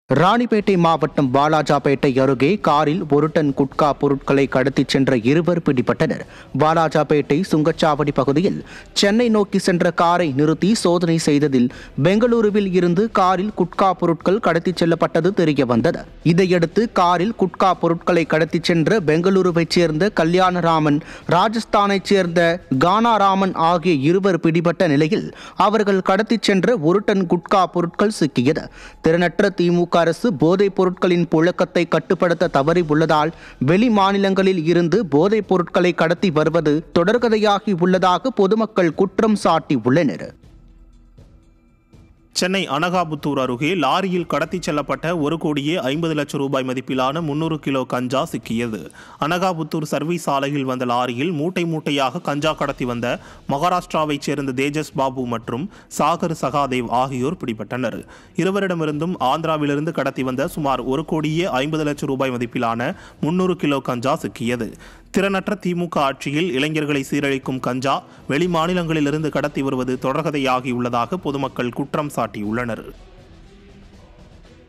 ராணிப்பேட்டை மாவட்டம் வாலாஜாபேட்டை அருகே காரில் ஒரு டன் குட்கா பொருட்களை கடத்திச் சென்ற இருவர் பிடிபட்டனர். வாலாஜாபேட்டை சுங்கச்சாவடி பகுதியில் சென்னை நோக்கி சென்ற காரை நிறுத்தி சோதனை செய்ததில் பெங்களூருவில் இருந்து காரில் குட்கா பொருட்கள் கடத்திச் செல்லப்பட்டது தெரியவந்தது. இதையடுத்து காரில் குட்கா பொருட்களை கடத்திச் சென்ற பெங்களூருவைச் சேர்ந்த கல்யாணராமன், ராஜஸ்தானைச் சேர்ந்த கானாராமன் ஆகிய இருவர் பிடிபட்ட நிலையில் அவர்கள் கடத்திச் சென்ற ஒரு டன் குட்கா பொருட்கள் சிக்கியது. திறனற்ற திமுக அரசு போதைப் பொருட்களின் புழக்கத்தை கட்டுப்படுத்த தவறி உள்ளதால் வெளி மாநிலங்களில் இருந்து போதைப் பொருட்களை கடத்தி வருவது தொடர்கதையாகி உள்ளதாக பொதுமக்கள் குற்றம் சாட்டியுள்ளனர். சென்னை அனகாபுத்தூர் அருகே லாரியில் கடத்திச் செல்லப்பட்ட 1,50,00,000 ரூபாய் மதிப்பிலான 300 கிலோ கஞ்சா சிக்கியது. அனகாபுத்தூர் சர்வீஸ் சாலையில் வந்த லாரியில் மூட்டை மூட்டையாக கஞ்சா கடத்தி வந்த மகாராஷ்டிராவைச் சேர்ந்த தேஜஸ் பாபு மற்றும் சாகர் சகாதேவ் ஆகியோர் பிடிபட்டனர். இருவரிடமிருந்தும் ஆந்திராவிலிருந்து கடத்தி வந்த சுமார் 1,50,00,000 ரூபாய் மதிப்பிலான 300 கிலோ கஞ்சா சிக்கியது. திறனற்ற திமுக ஆட்சியில் இளைஞர்களை சீரழிக்கும் கஞ்சா வெளி மாநிலங்களிலிருந்து கடத்தி வருவது தொடர்கதையாகியுள்ளதாக பொதுமக்கள் குற்றம் சாட்டியுள்ளனர்.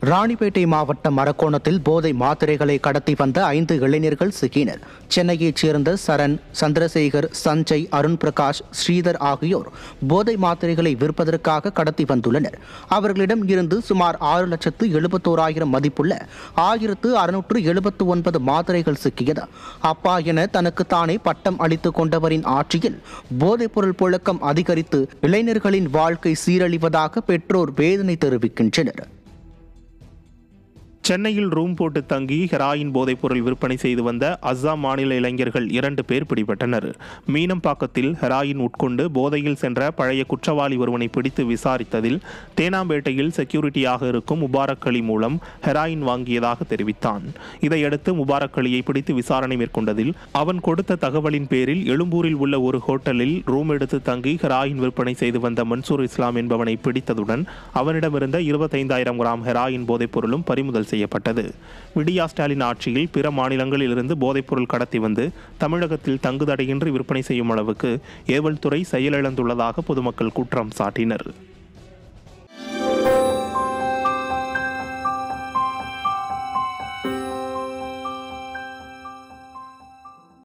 ராணிப்பேட்டை மாவட்டம் அரக்கோணத்தில் போதை மாத்திரைகளை கடத்தி வந்த 5 இளைஞர்கள் சிக்கினர். சென்னையைச் சேர்ந்த சரண், சந்திரசேகர், சஞ்சய், அருண் பிரகாஷ், ஸ்ரீதர் ஆகியோர் போதை மாத்திரைகளை விற்பதற்காக கடத்தி வந்துள்ளனர். அவர்களிடம் இருந்து சுமார் 6,71,000 மதிப்புள்ள 1,679 மாத்திரைகள் சிக்கியது. அப்பா என தனக்குத்தானே பட்டம் அளித்துக் கொண்டவரின் ஆட்சியில் போதைப்பொருள் புழக்கம் அதிகரித்து இளைஞர்களின் வாழ்க்கை சீரழிவதாக பெற்றோர் வேதனை தெரிவிக்கின்றனர். சென்னையில் ரூம் போட்டு தங்கி ஹெராயின் போதைப்பொருள் விற்பனை செய்து வந்த அஸ்ஸாம் மாநில இளைஞர்கள் 2 பேர் பிடிபட்டனர். மீனம்பாக்கத்தில் ஹெராயின் உட்கொண்டு போதையில் சென்ற பழைய குற்றவாளி ஒருவனை பிடித்து விசாரித்ததில் தேனாம்பேட்டையில் செக்யூரிட்டியாக இருக்கும் முபாரக் அலி மூலம் ஹெராயின் வாங்கியதாக தெரிவித்தான். இதையடுத்து முபாரக் அலியை பிடித்து விசாரணை மேற்கொண்டதில் அவன் கொடுத்த தகவலின் பேரில் எழும்பூரில் உள்ள ஒரு ஹோட்டலில் ரூம் எடுத்து தங்கி ஹெராயின் விற்பனை செய்து வந்த மன்சூர் இஸ்லாம் என்பவனை பிடித்ததுடன் அவனிடமிருந்த 25,000 கிராம் ஹெராயின் போதைப்பொருளும் பறிமுதல் செய்யப்பட்டது. விடியா ஸ்டாலின் ஆட்சியில் பிற மாநிலங்களில் இருந்து போதைப்பொருள் கடத்தி வந்து தமிழகத்தில் தங்குதடையின்றி விற்பனை செய்யும் அளவுக்கு ஏவல் துறை செயலிழந்துள்ளதாக பொதுமக்கள் குற்றம் சாட்டினர்.